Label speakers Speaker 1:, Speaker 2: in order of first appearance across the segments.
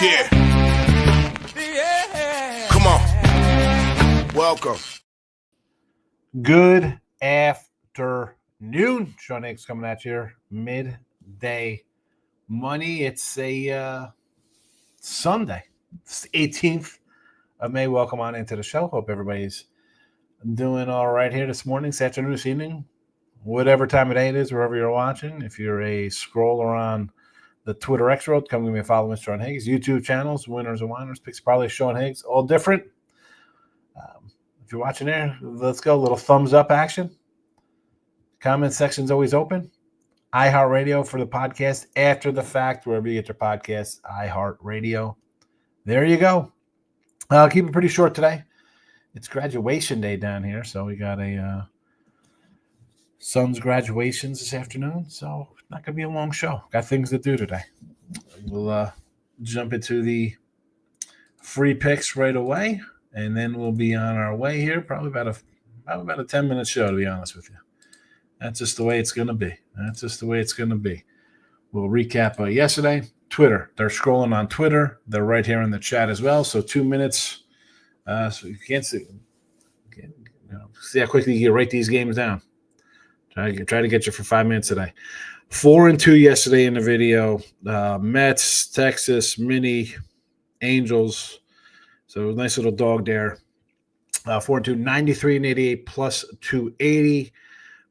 Speaker 1: Yeah. Come on. Welcome.
Speaker 2: Good afternoon. Sean Higgs coming at you here. Midday money. It's a Sunday. It's the 18th of May. Welcome on into the show. Hope everybody's doing all right here this morning, this afternoon, this evening, whatever time of day it is, wherever you're watching. If you're a scroller on the Twitter X road, come give me a follow, Mr. Sean Higgs. YouTube channels, Winners and Whiners, Picks, Parlays, Sean Higgs, all different. If you're watching there, let's go. A little thumbs up action. Comment section's always open. iHeartRadio for the podcast after the fact, wherever you get your podcasts, iHeartRadio. There you go. I'll keep it pretty short today. It's graduation day down here, so we got a son's graduations this afternoon, so it's not going to be a long show. Got things to do today. We'll jump into the free picks right away, and then we'll be on our way here. Probably about a 10-minute show, to be honest with you. That's just the way it's going to be. We'll recap yesterday. Twitter. They're scrolling on Twitter. They're right here in the chat as well. So 2 minutes. So you can't see. See how quickly you can write these games down. Try to get you for 5 minutes today. 4-2 yesterday in the video. Mets, Texas, Mini, Angels. So nice little dog there. 4-2, 93 and 88 plus 280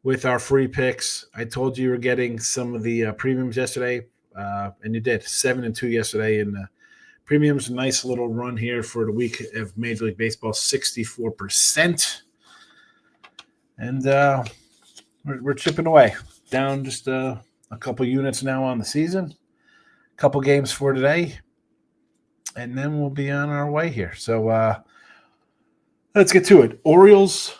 Speaker 2: with our free picks. I told you were getting some of the premiums yesterday, and you did. 7-2 yesterday in the premiums. Nice little run here for the week of Major League Baseball, 64%. And we're chipping away. Down just a couple units now on the season. A couple games for today. And then we'll be on our way here. So let's get to it. Orioles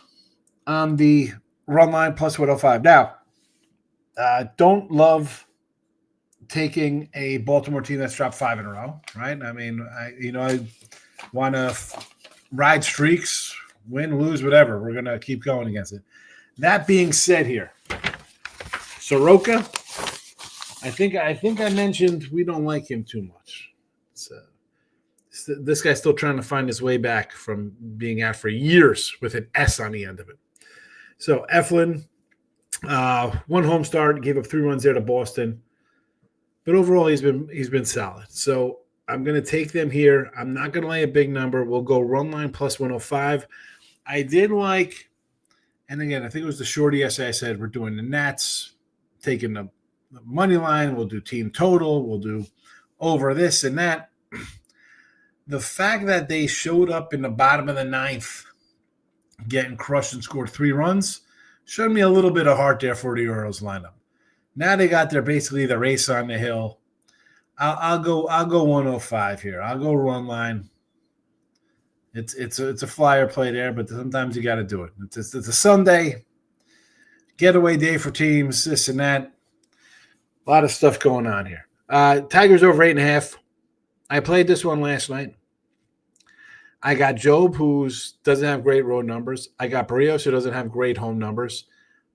Speaker 2: on the run line plus 105. Now, don't love taking a Baltimore team that's dropped 5 in a row, right? I mean, I want to ride streaks, win, lose, whatever. We're going to keep going against it. That being said here, Soroka, I think I mentioned we don't like him too much. This guy's still trying to find his way back from being out for years with an S on the end of it. So Eflin, one home start, gave up 3 runs there to Boston. But overall, he's been solid. So I'm going to take them here. I'm not going to lay a big number. We'll go run line plus 105. I did like, and again, I think it was the shorty yesterday. I said we're doing the Nats, taking the money line. We'll do team total. We'll do over this and that. The fact that they showed up in the bottom of the 9th, getting crushed and scored 3 runs, showed me a little bit of heart there for the Orioles lineup. Now they got basically the race on the hill. I'll go 105 here. I'll go run line. It's a flyer play there, but sometimes you got to do it. It's a Sunday getaway day for teams, this and that. A lot of stuff going on here. Tigers over 8.5. I played this one last night. I got Job, who doesn't have great road numbers. I got Barrios, who doesn't have great home numbers.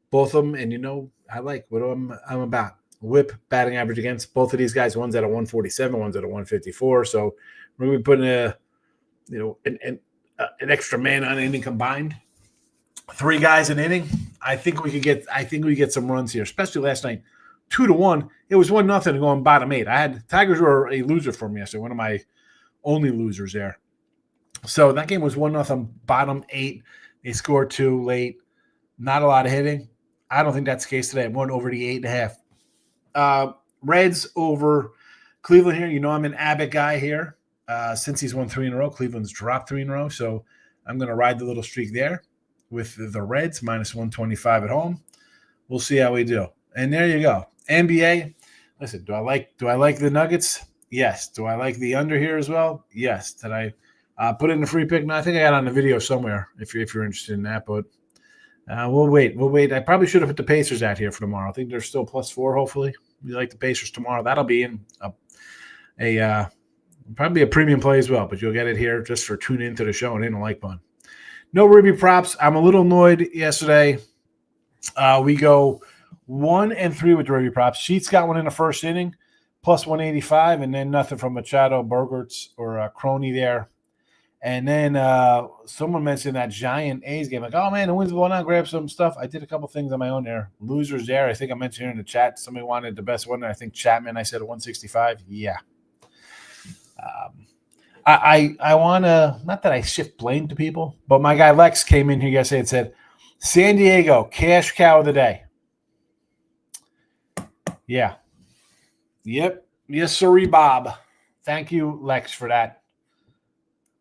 Speaker 2: Both of them, and I like what I'm about. Whip batting average against both of these guys. One's at a 147, one's at a 154. So we're going to be putting an extra man on inning combined. 3 guys an inning. I think we get some runs here, especially last night. 2-1. It was 1-0 going bottom 8. Tigers were a loser for me yesterday. One of my only losers there. So that game was 1-0 bottom 8. They scored 2 late. Not a lot of hitting. I don't think that's the case today. I'm going over the 8.5. Reds over Cleveland here. I'm an Abbott guy here. Since he's won 3 in a row, Cleveland's dropped 3 in a row. So I'm going to ride the little streak there with the Reds, minus 125 at home. We'll see how we do. And there you go. NBA. Listen, do I like the Nuggets? Yes. Do I like the under here as well? Yes. Did I put in the free pick? No, I think I got it on the video somewhere if you're interested in that. But we'll wait. I probably should have put the Pacers out here for tomorrow. I think they're still +4, hopefully. We like the Pacers tomorrow. That'll be in probably a premium play as well, but you'll get it here just for tuning into the show and hitting the like button. No Ruby props. I'm a little annoyed yesterday. We go 1-3 with the Ruby props. Sheets got one in the first inning. plus 185, and then nothing from Machado, Burgerts, or Crony there. And then someone mentioned that giant A's game. Like, oh, man, the wind's blowing out. Grab some stuff. I did a couple things on my own there. Losers there. I think I mentioned here in the chat. Somebody wanted the best one. I think Chapman, I said 165. Yeah. I want to, not that I shift blame to people, but my guy Lex came in here yesterday and said, San Diego, cash cow of the day. Yeah. Yep. Yes, sirree, Bob. Thank you, Lex, for that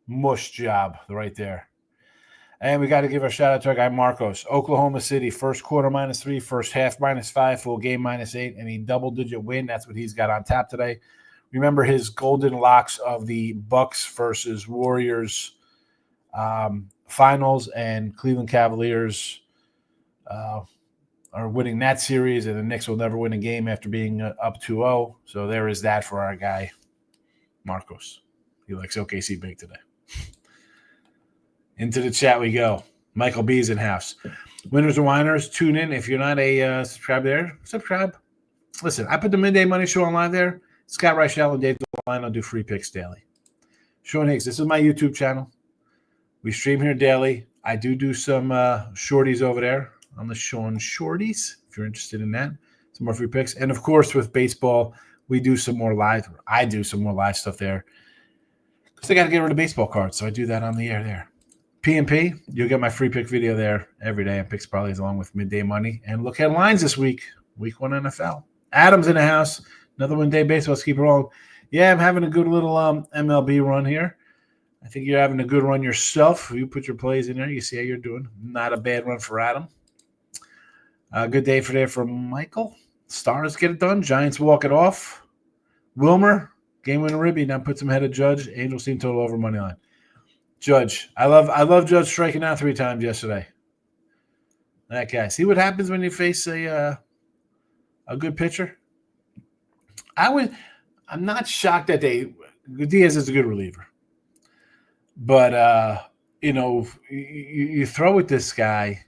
Speaker 2: mush job right there. And we got to give a shout out to our guy Marcos. Oklahoma City, first quarter -3, first half -5, full game -8, and a double-digit win. That's what he's got on tap today. Remember his golden locks of the Bucks versus Warriors finals, and Cleveland Cavaliers are winning that series, and the Knicks will never win a game after being up 2-0. So there is that for our guy Marcos. He likes OKC big today. Into the chat we go. Michael B's in house. Winners and whiners, tune in. If you're not a subscribe there, subscribe. Listen, I put the Midday Money Show on live there. Scott Reichel and Dave DeLine. I'll do free picks daily. Sean Higgs, this is my YouTube channel. We stream here daily. I do some shorties over there on the Sean Shorties, if you're interested in that. Some more free picks. And, of course, with baseball, we do some more live. I do some more live stuff there. Because I got to get rid of baseball cards, so I do that on the air there. P&P, you'll get my free pick video there every day on Picks Parlays along with Midday Money. And look at lines this week, week 1 NFL. Adam's in the house. Another one-day baseball. Let's keep it rolling. Yeah, I'm having a good little MLB run here. I think you're having a good run yourself. You put your plays in there. You see how you're doing. Not a bad run for Adam. Good day for Michael. Stars get it done. Giants walk it off. Wilmer, game winner Ribby. Now puts him ahead of Judge. Angels team total over money line. Judge. I love Judge striking out 3 times yesterday. That guy. See what happens when you face a good pitcher? I'm not shocked that Diaz is a good reliever. But you throw at this guy,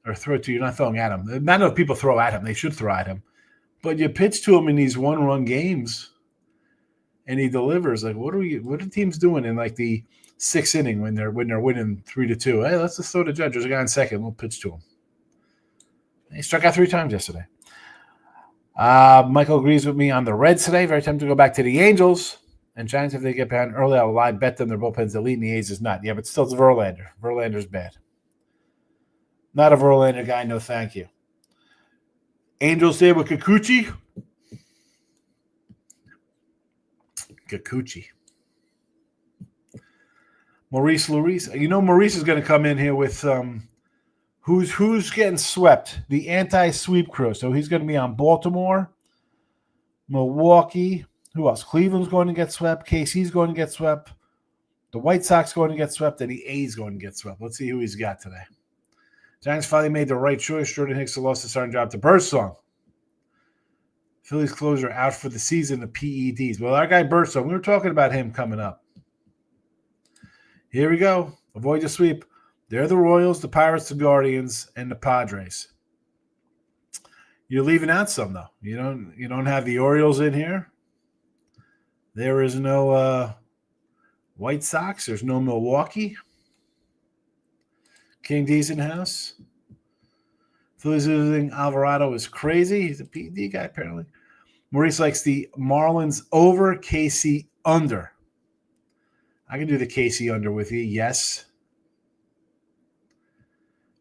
Speaker 2: or throw it to, you're not throwing at him. Not enough people throw at him. They should throw at him. But you pitch to him in these 1-run games, and he delivers. Like, what are teams doing in like the 6th inning when they're winning 3-2? Hey, let's just throw to Judge. There's a guy on second. We'll pitch to him. He struck out 3 times yesterday. Michael agrees with me on the Reds today. Very tempted to go back to the Angels. And Giants, if they get behind early, I'll live bet them their bullpen's elite, and the A's is not. Yeah, but still it's Verlander. Verlander's bad. Not a Verlander guy, no thank you. Angels there with Kikuchi. Maurice Luis. Maurice is going to come in here with who's getting swept, the anti-sweep crew. So he's going to be on Baltimore, Milwaukee. Who else? Cleveland's going to get swept. KC's going to get swept. The White Sox going to get swept, and the A's going to get swept. Let's see who he's got today. Giants finally made the right choice. Jordan Hicks lost the starting job to Birdsong. Phillies closer out for the season, the PEDs. Well, our guy Birdsong, we were talking about him coming up. Here we go. Avoid the sweep. They're the Royals, the Pirates, the Guardians, and the Padres. You're leaving out some, though. You don't have the Orioles in here. There is no White Sox. There's no Milwaukee. King D's in house. Phillies losing Alvarado is crazy. He's a PED guy, apparently. Maurice likes the Marlins over, KC under. I can do the KC under with you, yes.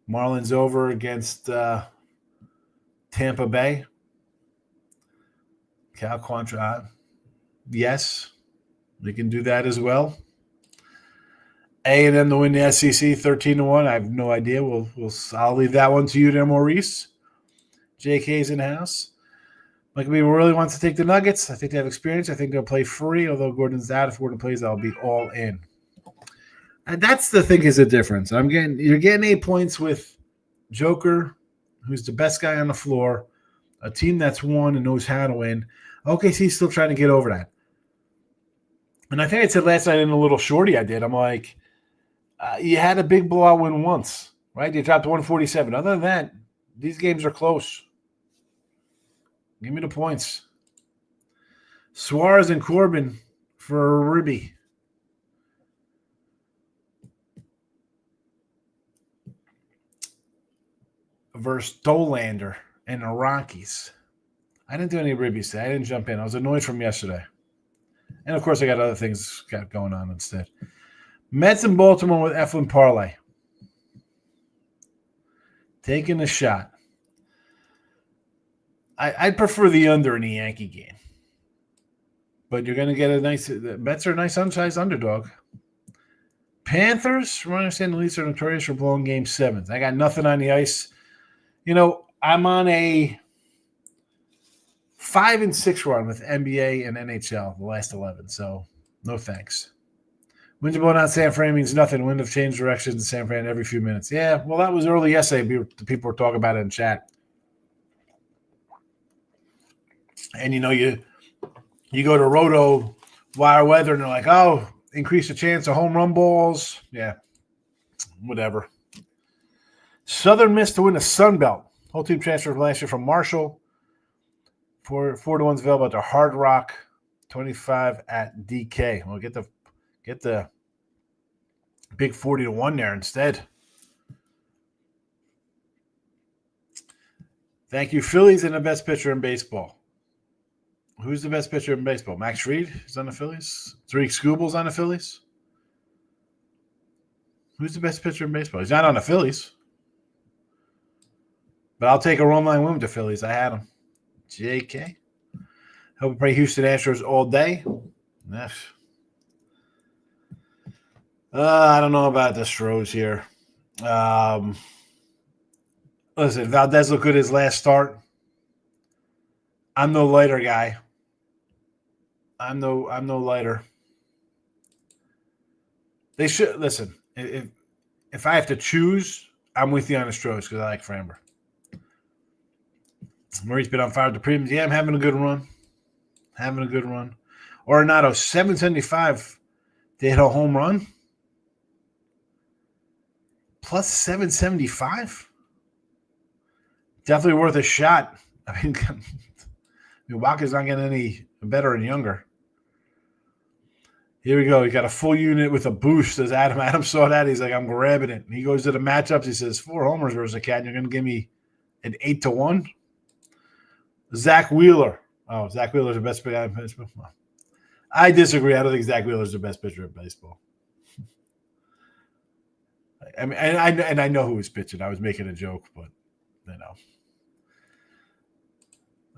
Speaker 2: Marlins over against Tampa Bay. Cal Quantrill. Yes, we can do that as well. A&M to win the SEC 13-1. I have no idea. I'll leave that one to you there, Maurice. JK's in house. Michael B really wants to take the Nuggets. I think they have experience. I think they'll play free. Although Gordon's out, if Gordon plays, I'll be all in. And that's the thing is the difference. You're getting 8 points with Joker, who's the best guy on the floor, a team that's won and knows how to win. OKC's still trying to get over that. And I think I said last night in a little shorty I did, I'm like, you had a big blowout win once, right? You dropped 147. Other than that, these games are close. Give me the points. Suarez and Corbin for a ribby. Versus Dolander and the Rockies. I didn't do any ribbies today. I didn't jump in. I was annoyed from yesterday. And, of course, I got other things going on instead. Mets and Baltimore with Eflin parlay. Taking a shot. I'd prefer the under in the Yankee game. But you're going to get the Mets are a nice unsized underdog. Panthers, from what I understand, the Leafs are notorious for blowing game 7s. I got nothing on the ice. I'm on a 5-6 run with NBA and NHL, the last 11. So, no thanks. Wind blowing out San Fran means nothing. Wind have changed directions in San Fran every few minutes. Yeah, well, that was early yesterday. The people were talking about it in chat. And, you go to Roto Wire Weather, and they're like, oh, increase the chance of home run balls. Yeah, whatever. Southern Miss to win the Sun Belt. Whole team transferred last year from Marshall. 4-1's available at the Hard Rock. 25 at DK. We'll get the big 40-1 there instead. Thank you, Phillies, and the best pitcher in baseball. Who's the best pitcher in baseball? Max Fried is on the Phillies. Tariq Skubal's on the Phillies. Who's the best pitcher in baseball? He's not on the Phillies. But I'll take a run line win with the Phillies. I had him. JK. Hope we play Houston Astros all day. I don't know about the Stros here. Listen, Valdez looked good his last start. I'm no lighter guy. I'm no lighter. They should listen. If I have to choose, I'm with you on the Stros because I like Framber. Murray's been on fire with the premiums. Yeah, I'm having a good run. Arenado, 775. They hit a home run. Plus 775. Definitely worth a shot. I mean, Walker's not getting any better and younger. Here we go. He got a full unit with a boost. As Adam saw that. He's like, I'm grabbing it. And he goes to the matchups. He says, 4 homers versus a cat. And you're going to give me an 8-1? Zach Wheeler. Oh, Zach Wheeler's the best pitcher in baseball. I disagree. I don't think Zach Wheeler's the best pitcher in baseball. I mean, and I know who was pitching. I was making a joke, but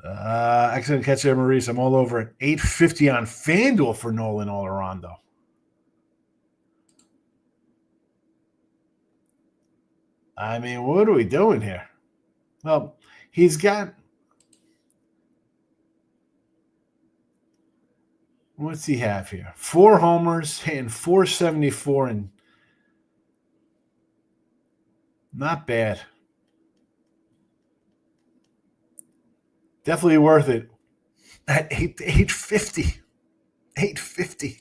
Speaker 2: excellent catch there, Maurice. I'm all over it. 850 on FanDuel for Nolan Olorondo. I mean, what are we doing here? Well, he's got. What's he have here? 4 homers and 474, and not bad. Definitely worth it at 850. 850.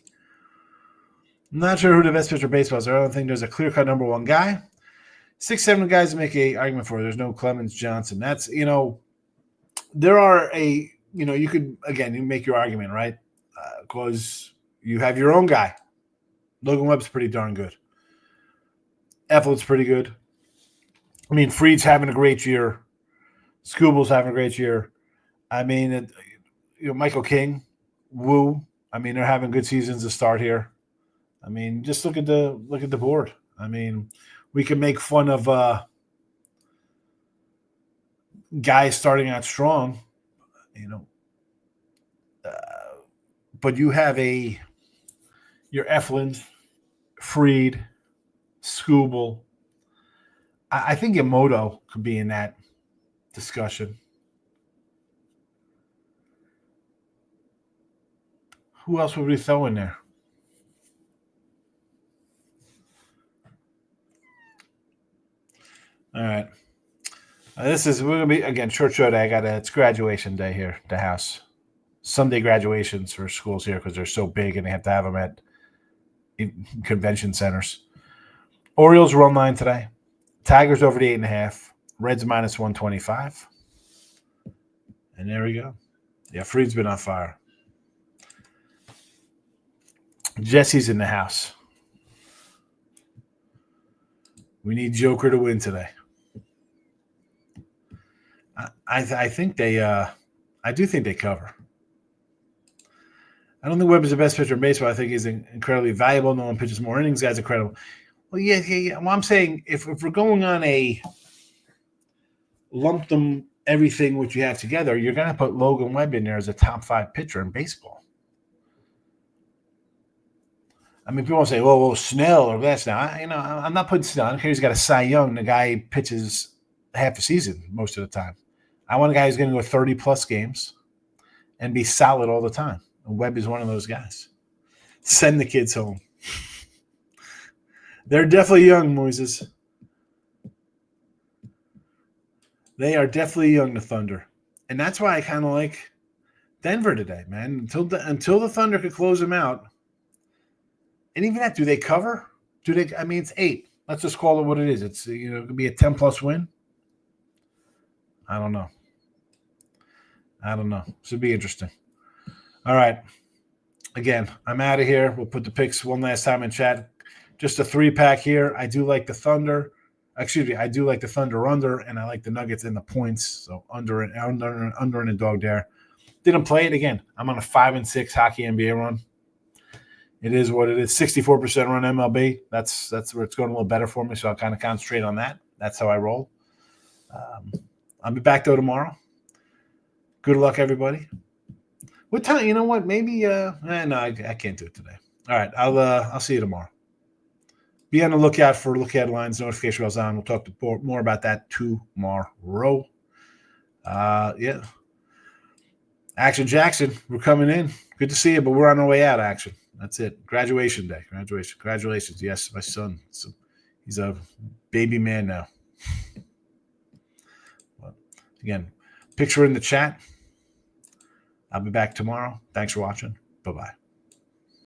Speaker 2: I'm not sure who the best pitcher in baseball is. I don't think there's a clear-cut number one guy. 6-7 guys to make an argument for. There's no Clemens Johnson. That's, there are you could, again, you make your argument, right? Because you have your own guy. Logan Webb's pretty darn good. Eflin's pretty good. I mean, Fried's having a great year. Skubal's having a great year. I mean, Michael King, Woo. I mean, they're having good seasons to start here. I mean, just look at the board. I mean, we can make fun of guys starting out strong, but you have your Eflin, Fried, Skubal. I think Yamamoto could be in that discussion. Who else would we throw in there? All right. We're going to be, again, short show day. It's graduation day here at the house. Sunday graduations for schools here because they're so big and they have to have them at convention centers. Orioles run line today. Tigers over the 8.5. Reds minus 125. And there we go. Yeah, Fried's been on fire. Jesse's in the house. We need Joker to win today. I think they I do think they cover. I don't think Webb is the best pitcher in baseball. I think he's incredibly valuable. No one pitches more innings. Guy's incredible. Well, yeah. Well, I'm saying if we're going on a lump them everything what you have together, you're going to put Logan Webb in there as a top 5 pitcher in baseball. I mean, people say, well, Snell or this. Now, I'm not putting Snell. I don't care. He's got a Cy Young. The guy pitches half a season most of the time. I want a guy who's going to go 30-plus games and be solid all the time. And Webb is one of those guys. Send the kids home. They're definitely young, Moises. They are definitely young, the Thunder. And that's why I kind of like Denver today, man. Until the Thunder could close them out. And even that, do they cover? I mean, it's 8. Let's just call it what it is. It's, it could be a 10-plus win. I don't know. Should be interesting. All right. Again, I'm out of here. We'll put the picks one last time in chat. Just a 3-pack here. I do like the Thunder. Excuse me. I do like the Thunder under, and I like the Nuggets in the points. So under and a dog there. Didn't play it again. I'm on a 5-6 hockey NBA run. It is what it is. 64% run MLB. That's where it's going a little better for me. So I'll kind of concentrate on that. That's how I roll. I'll be back though tomorrow. Good luck, everybody. What time? You know what? Maybe. No, I can't do it today. All right. I'll see you tomorrow. Be on the lookout for look headlines. Notification bells on. We'll talk more about that tomorrow. Yeah. Action Jackson, we're coming in. Good to see you, but we're on our way out. Action. That's it. Graduation day. Congratulations. Yes, my son. He's a baby man now. Well, again, picture in the chat. I'll be back tomorrow. Thanks for watching. Bye-bye.